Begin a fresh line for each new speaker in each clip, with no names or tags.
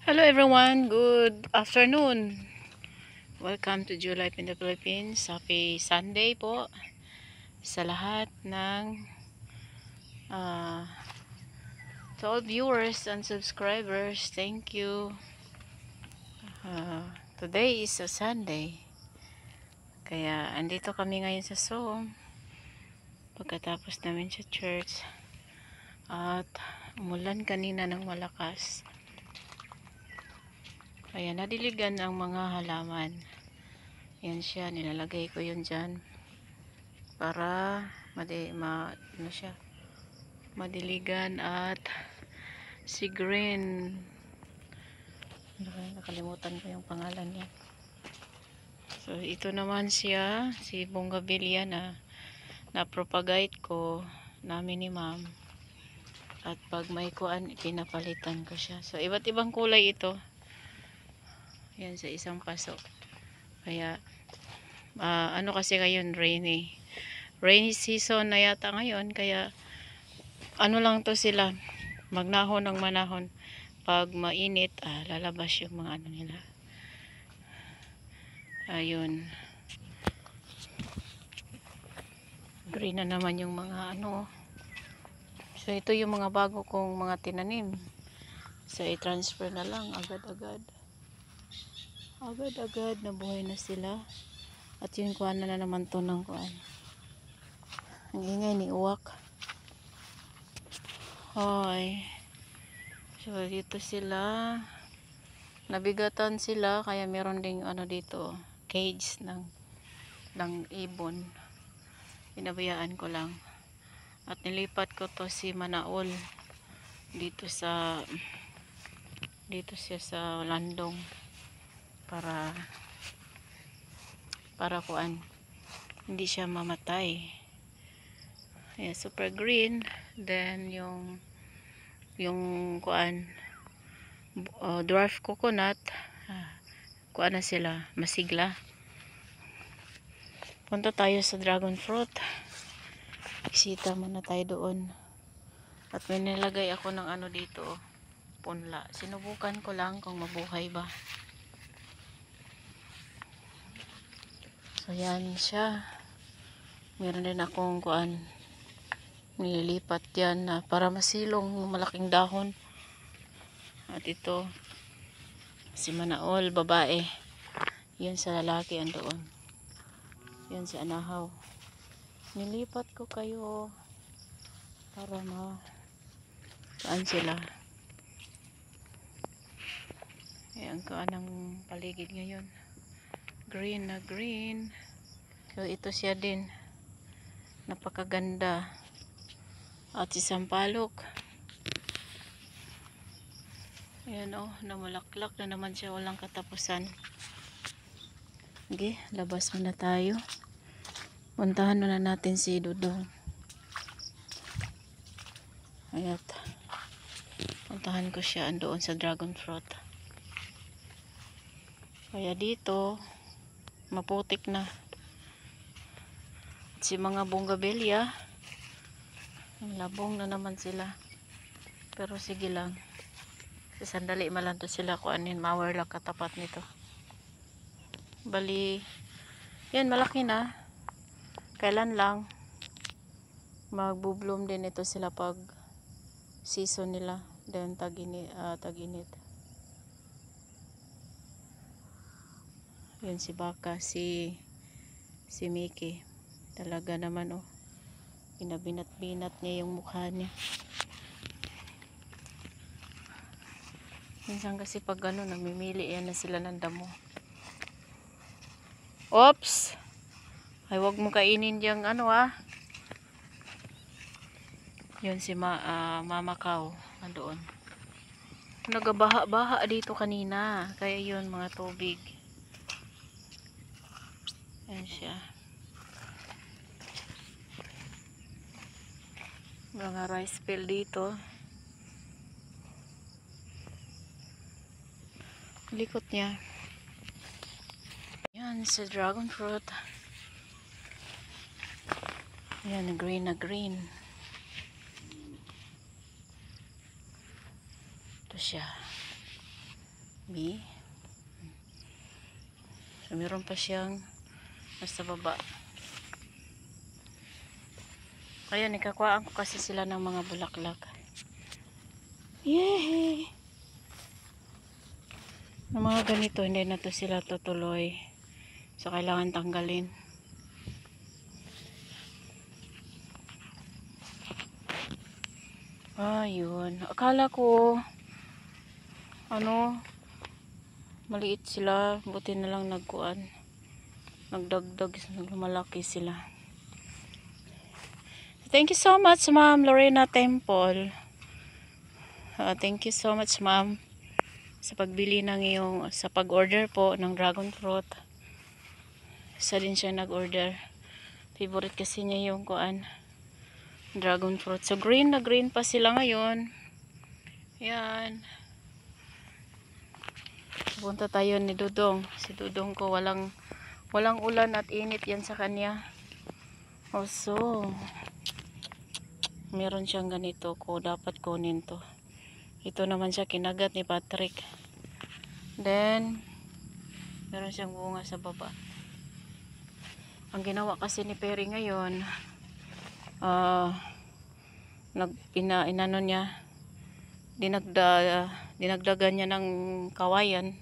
Hello everyone, good afternoon. Welcome to Jew Life in the Philippines. Happy Sunday po sa lahat ng uh, to all viewers and subscribers. Thank you. Today is a Sunday. Kaya andito kami ngayon sa Zoom pagkatapos namin sa church at umulan kanina ng malakas. Kaya nadiligan ang mga halaman. Yan siya, nilalagay ko yun dyan para ano siya, madiligan. At si Green, nakalimutan ko yung pangalan niya. So ito naman siya, si Bongabilia na propagate ko namin ni ma'am. At pag may kuan, pinapalitan ko siya. So iba't ibang kulay ito. Yan sa isang paso. Kaya ano kasi ngayon, rainy season na yata ngayon, kaya ano lang to sila, magnahon ng manahon. Pag mainit, lalabas yung mga ano nila. Ayun, green na naman yung mga ano. So ito yung mga bago kong mga tinanim. So i-transfer na lang agad-agad na buhay na sila. At yung kuan na naman to ng kuan, ang ingay ni uwak. Hoy, so dito sila, nabigatan sila, kaya meron ding ano dito, cage ng ibon. Pinabayaan ko lang. At nilipat ko to si Manaol dito siya sa landong para kuan, hindi siya mamatay. Yeah, super green. Then yung kuan, dwarf coconut, kuan na sila, masigla. Punta tayo sa dragon fruit. Bisita muna tayo doon. At may nilagay ako ng ano dito, punla. Sinubukan ko lang kung mabuhay ba. So yan siya. Meron din akong kuan, nililipat yan para masilong malaking dahon. At ito si Manaol, babae. Yan sa lalaki andoon. Yan si Anahaw. Nilipat ko kayo para saan sila. Ayan ka ng paligid ngayon. Green na green. So ito siya din. Napakaganda. At si Sampalok. Ayan namulaklak na naman siya, walang katapusan. Okay, labas muna tayo. Puntahan muna natin si Dudong. Ayat. Puntahan ko siya andoon sa dragon fruit. Kaya dito maputik na. At si mga bonggabilya, labong na naman sila. Pero sige lang. Sandali malang to sila kuanin, mawar lang katapat nito. Bali, yan malaki na. Kailan lang magbo-bloom din ito sila pag season nila. Then tag-init. Yun si Baka, si Mickey. Talaga naman pinabinat-binat niya yung mukha niya. Minsan kasi pag namimili yan na sila ng damo. Oops! Ay, wag mo kainin yung Yun si Mama Cow andoon. Nagabaha-baha dito kanina. Kaya yun, mga tubig. Ayan siya. Mga rice field dito. Likot niya. Yan sa dragon fruit. Yan, green na green. Ito siya. dami. So, meron pa siyang nasa baba. Kaya nikakuhaan ko kasi sila ng mga bulaklak. Yay! Ng mga ganito, hindi na to sila tutuloy. So, kailangan tanggalin. Ayun. Akala ko, maliit sila. Buti na lang nagkuan. Nagdagdag, lumalaki sila. Thank you so much, Ma'am Lorena Temple. Thank you so much, Ma'am, sa pagbili ng sa pag-order po ng dragon fruit. Isa din siya nag-order. Favorite kasi niya yung kuan, dragon fruit. So green na green pa sila ngayon. Yan. Punta tayo ni Dudong. Si Dudong ko walang ulan at init yan sa kanya. Also, meron siyang ganito ko, dapat kunin to. Ito naman siya kinagat ni Patrick. Then meron siyang bunga sa baba. Ang ginawa kasi ni Perry ngayon, inano niya, dinagdagan niya ng kawayan,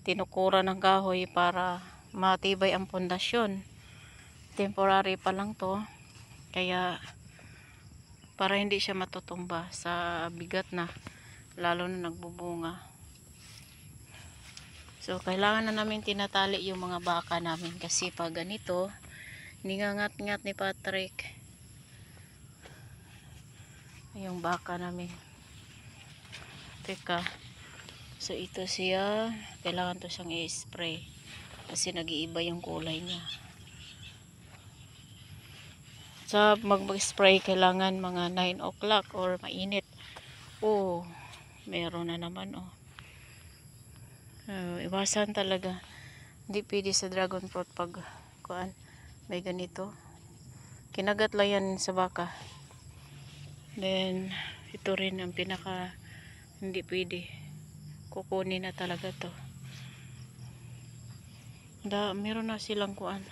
tinukura ng kahoy para matibay ang pundasyon. Temporary pa lang to, kaya para hindi siya matutumba sa bigat na, lalo na nagbubunga. So kailangan na namin tinatali yung mga baka namin, kasi pag ganito ningangat-ngat ni Patrick yung baka namin. Teka, so ito siya, kailangan to siyang i-spray kasi nag-iiba yung kulay niya. Sa mag-spray kailangan mga 9 o'clock or mainit. Oh, meron na naman iwasan talaga. Hindi pwede sa dragon fruit pag kuan may ganito. Kinagat lang yan sa baka. Then ito rin ang pinaka hindi pwede. Kukunin na talaga to. Meron na silang kuan.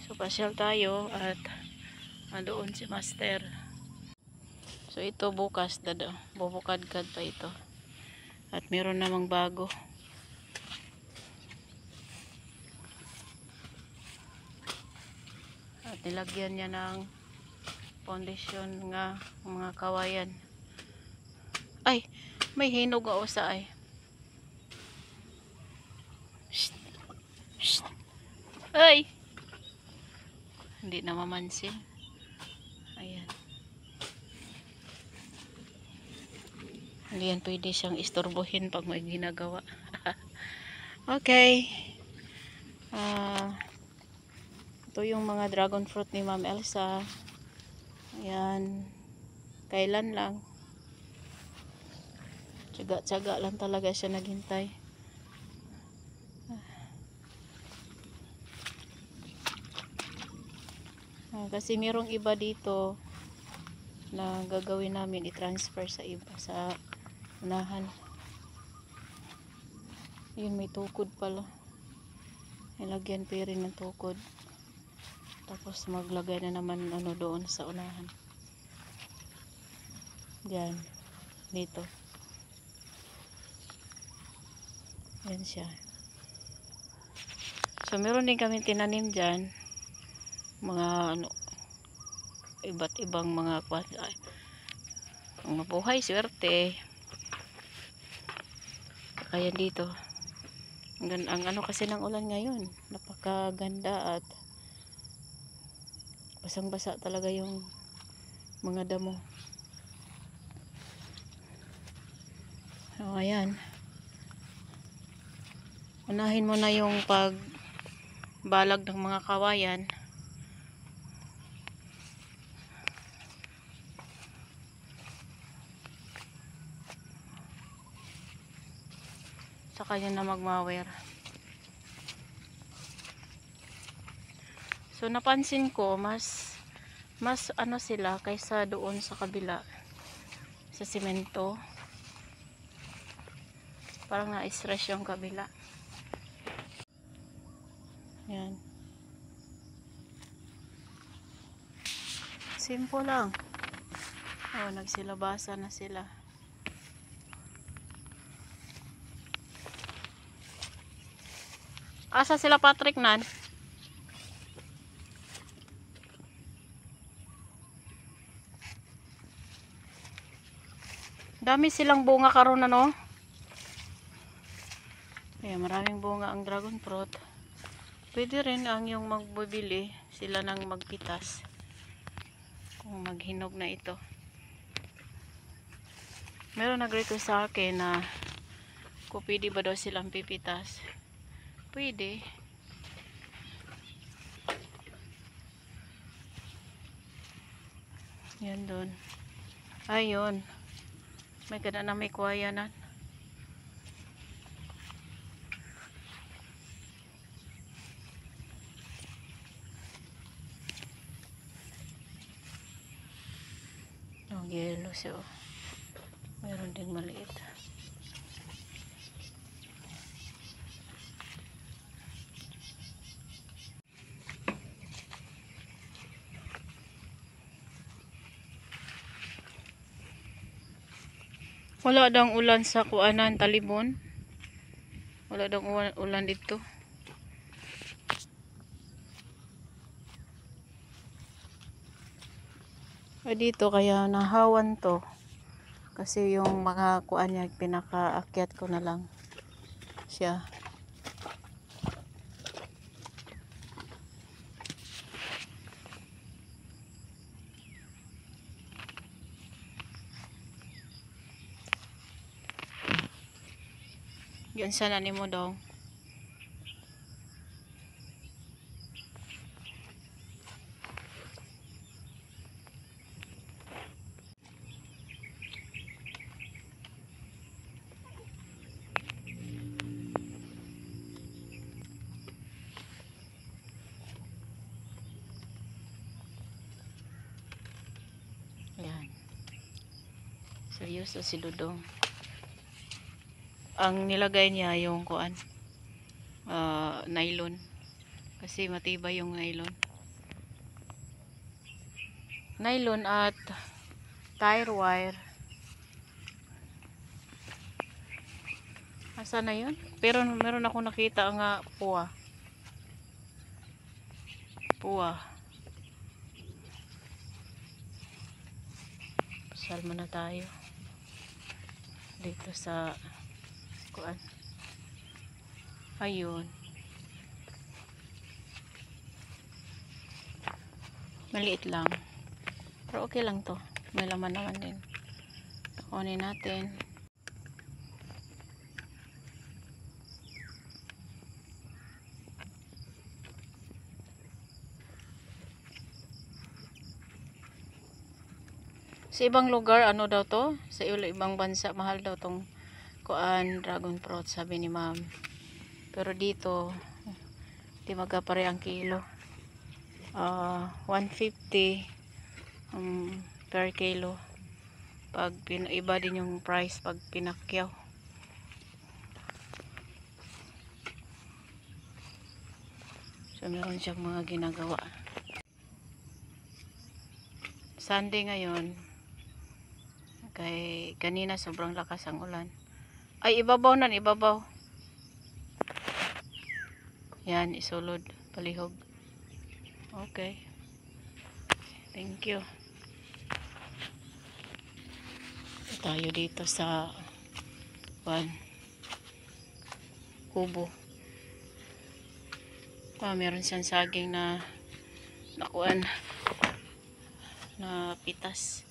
So pasyal tayo at doon si Master. So ito bukas bubukad-kad pa ito. At meron namang bago. At nilagyan niya ng foundation nga mga kawayan. Ay, may hinog sa ay. Shh. Shh. Ay. Hindi na mamansin. Ayan. Hindi yan pwede siyang istorbohin pag may ginagawa. Okay. Ito yung mga dragon fruit ni Ma'am Elsa. Ayan. Kailan lang. Tsaga-tsaga lang talaga siya naghintay. Kasi merong iba dito na gagawin namin i-transfer sa iba, sa unahan. Yun, may tukod pala. Ilagyan pa rin ng tukod. Tapos maglagay na naman doon sa unahan. Diyan. Dito. Yan siya. So meron din kami tinanim dyan. Mga iba't ibang mga mabuhay, swerte. Kaya dito ang kasi ng ulan ngayon, napakaganda at basang-basa talaga yung mga damo. So ayan, unahin mo na yung pagbalag ng mga kawayan. Saka yun na magmawer. So napansin ko mas sila kaysa doon sa kabila sa simento. Parang na-stress yung kabila. Yan. Simple lang. Oh, nagsilabasa na sila. Asa sila Patrick nan? Dami silang bunga karon ano? Kaya maraming bunga ang dragon fruit. Pwede rin ang yung magbibili sila nang magpitas. Kung maghinog na ito. Meron nag-request sa akin na kung pwede ba daw silang pipitas. Pwede. Yan doon. Ayun. May gana na may kuwaya na. Ang yellow siya. Meron din maliit. Wala daw ulan sa kuanan Talibon. Wala daw ulan dito. Dito kaya nahawan to. Kasi yung mga kuan niya pinakaakyat ko na lang siya. Yun sana ni mo daw. Yan. Seryoso si Dudong. Ang nilagay niya yung kuan nylon. Kasi matibay yung nylon. Nylon at tire wire. Asa na yun? Pero meron ako nakita nga puwa. Puwa. Pasal mo na tayo. Dito sa kuan. Ayun. Maliit lang. Pero okay lang to. May laman naman din. Kunin natin. Sa ibang lugar, ano daw to? Sa ibang bansa, mahal daw tong kuan dragon fruit, sabi ni ma'am. Pero dito, di magkapare ang kilo. 150 per kilo. Pag iba din yung price pag pinakyaw. So meron siyang mga ginagawa. Sunday ngayon. Kay kanina sobrang lakas ang ulan. Ay, ibabaw na, ibabaw. Yan, isulod, palihog. Okay. Thank you. Tayo dito sa kubo. Meron siyang saging na nakuan na pitas.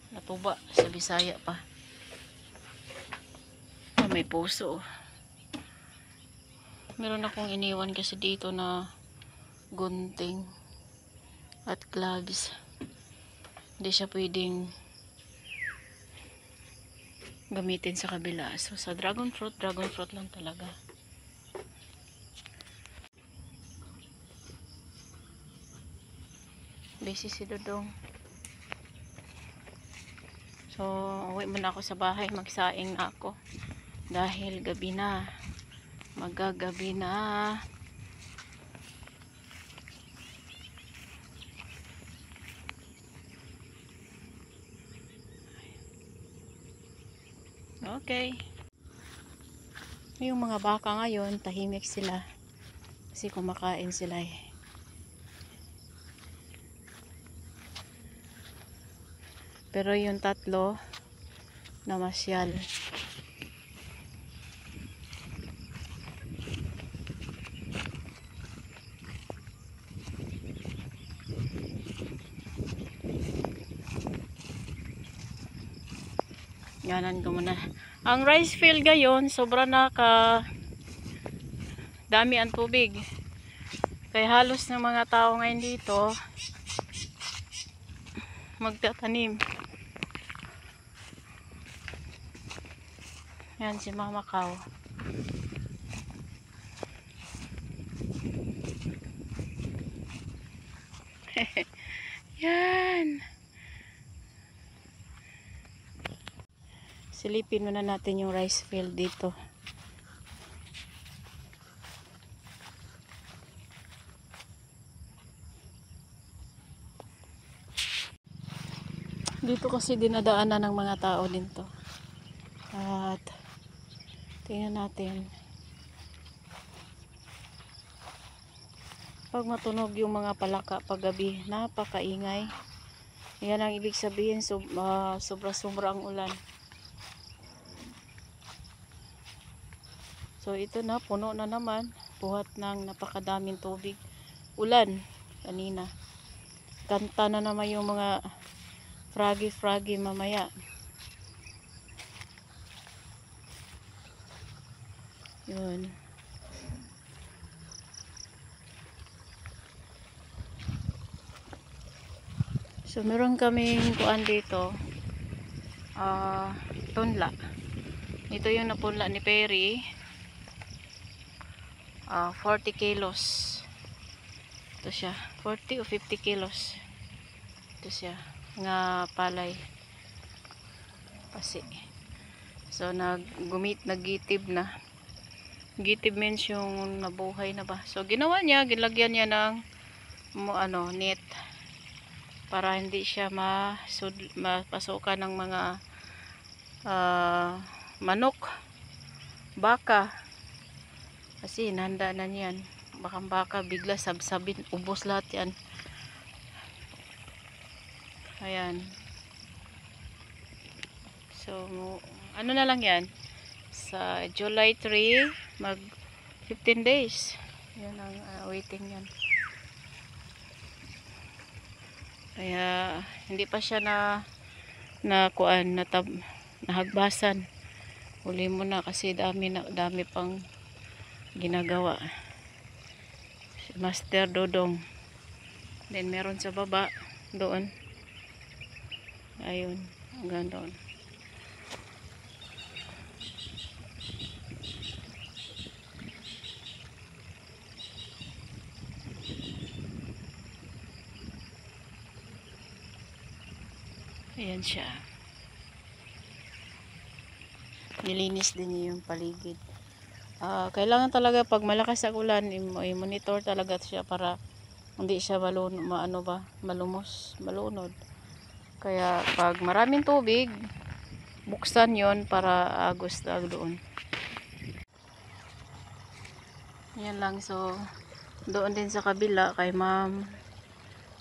Natuba sa Bisaya pa. May puso. Meron akong iniwan kasi dito na gunting at gloves. Hindi siya pwedeng gamitin sa kabila. So sa dragon fruit lang talaga. Busy si Dudong. So uwi muna ako sa bahay, magsaing na ako. dahil gabi na, magagabi na. Okay. Yung mga baka ngayon, tahimik sila kasi kumakain sila eh. Pero yung tatlo namasyal. Yanan ko muna. Ang rice field ngayon, sobra na ka dami ang tubig. Kaya halos ng mga tao ngayon dito magtatanim. Yan si Mama Cow. Yan. Silipin muna natin yung rice field dito. Dito kasi dinadaanan ng mga tao dito. At tingnan natin. Pag matunog yung mga palaka paggabi, napakaingay. Yan ang ibig sabihin, sobra-sobra ang ulan. So ito na, puno na naman. Buhat ng napakadaming tubig. Ulan kanina. Kanta na naman yung mga froggy mamaya. Yun. So meron kaming kuan dito. Tunla. Ito yung napunla ni Perry. 40 kilos. Ito siya. 40 o 50 kilos. Ito siya. Nga palay. Pasi. So naggitib na. Gitib means yung nabuhay na ba. So ginawa niya, gilagyan niya ng net para hindi siya mapasukan ng mga manok, baka. Kasi nanda na niyan. Baka bigla sabsabin, ubos lahat yan. Ayan. So ano na lang yan, sa July 3 mag 15 days. Yan ang waiting yan. Kaya hindi pa siya nahagbasan. Huli mo na kasi dami pang ginagawa. Si Master Dodong. Then meron sa baba doon. Ayun, hanggang doon. Ayan siya. Nilinis din niya yung paligid. Kailangan talaga pag malakas ang ulan, i-monitor talaga siya para hindi siya malunod. Kaya pag maraming tubig, buksan yon para agos doon. Yan lang. So doon din sa kabila kay Ma'am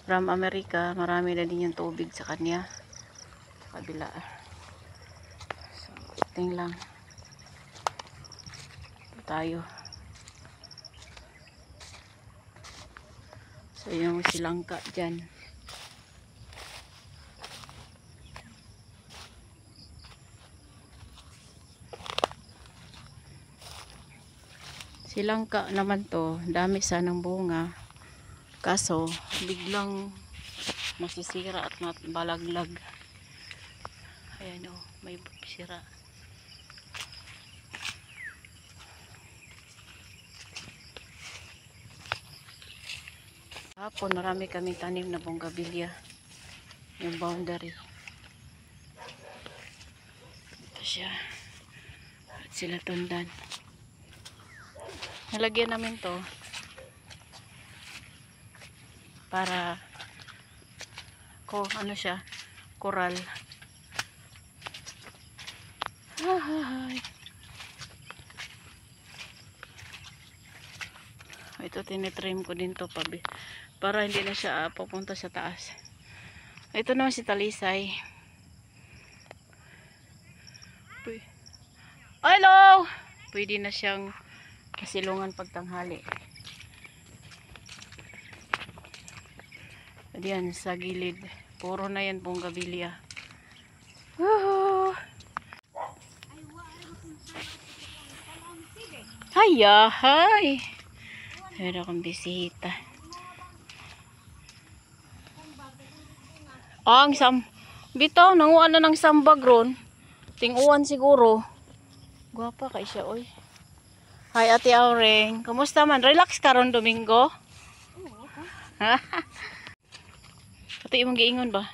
from America, marami na din yung tubig sa kanya. Kabila. So, ting lang tayo. So, yung silangka dyan. Silangka naman to, dami sanang bunga. Kaso, biglang masisira at balaglag. Ayan o, may sira. Hapon, marami kaming tanim na bonggabilya. Yung boundary. Ito siya. At sila tundan. Nalagyan namin to para ano siya, coral. Hi. Ito tinitrim ko din to para hindi na siya papunta sa taas. Ito naman si Talisay. Hello! Pwede na siyang kasilungan pagtanghali. Diyan sa gilid. Puro na yan bonggabilya. Woohoo! Hiya! Hi! Meron akong bisita. Bitaw, nanguha na ng sambag ron. Tinguan siguro. Guwapa kay siya, oy. Hi, Ate Aureng. Kamusta man? Relax ka ron, Domingo? Oo. Ito yung giingon ba?